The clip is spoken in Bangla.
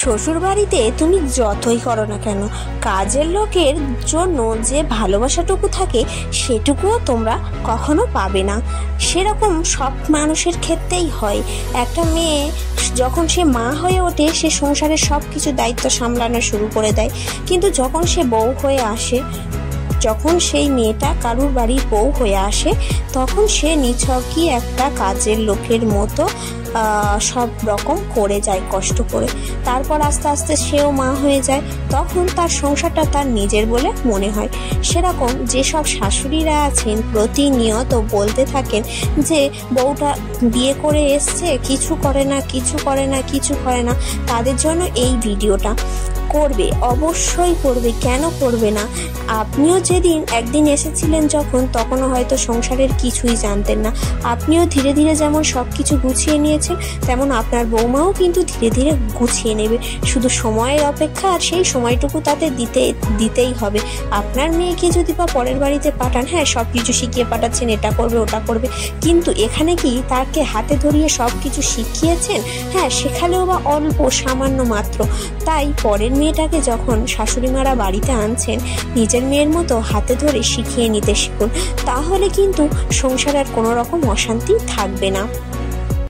শ্বশুর বাড়িতে তুমি যতই করো না কেন, কাজের লোকের জন্য যে ভালোবাসাটুকু থাকে সেটুকুও তোমরা কখনো পাবে না। সেরকম সব মানুষের ক্ষেত্রেই হয়। একটা মেয়ে যখন সে মা হয়ে ওঠে, সে সংসারের সব কিছু দায়িত্ব সামলানো শুরু করে দেয়, কিন্তু যখন সে বউ হয়ে আসে, যখন সেই মেয়েটা কারুর বাড়ির বউ হয়ে আসে, তখন সে নিছকই একটা কাজের লোকের মতো সব রকম করে যায় কষ্ট করে। তারপর আস্তে আস্তে সেও মা হয়ে যায়, তখন তার সংসারটা তার নিজের বলে মনে হয়। সেরকম যেসব শাশুড়িরা আছেন প্রতিনিয়ত বলতে থাকেন যে বউটা বিয়ে করে এসছে, কিছু করে না, কিছু করে না, কিছু করে না, তাদের জন্য এই ভিডিওটা। করবে, অবশ্যই করবে, কেন করবে না? আপনিও যেদিন একদিন এসেছিলেন যখন, তখনও হয়তো সংসারের কিছুই জানতেন না। আপনিও ধীরে ধীরে যেমন সব কিছু গুছিয়ে নিয়েছেন, তেমন আপনার বৌমাও কিন্তু ধীরে ধীরে গুছিয়ে নেবে। শুধু সময়ের অপেক্ষা, আর সেই সময়টুকু তাতে দিতেই হবে। আপনার মেয়েকে যদি বা পরের বাড়িতে পাঠান, হ্যাঁ সব কিছু শিখিয়ে পাঠাচ্ছেন, এটা করবে ওটা করবে, কিন্তু এখানে কি তাকে হাতে ধরিয়ে সব কিছু শিখিয়েছেন? হ্যাঁ, শেখালেও বা অল্প সামান্য মাত্র। তাই পরের মেয়েটাকে যখন শাশুড়িমারা বাড়িতে আনছেন, নিজের মেয়ের মতো হাতে ধরে শিখিয়ে নিতে শিখুন, তাহলে কিন্তু সংসারে আর কোনো রকম অশান্তি থাকবে না।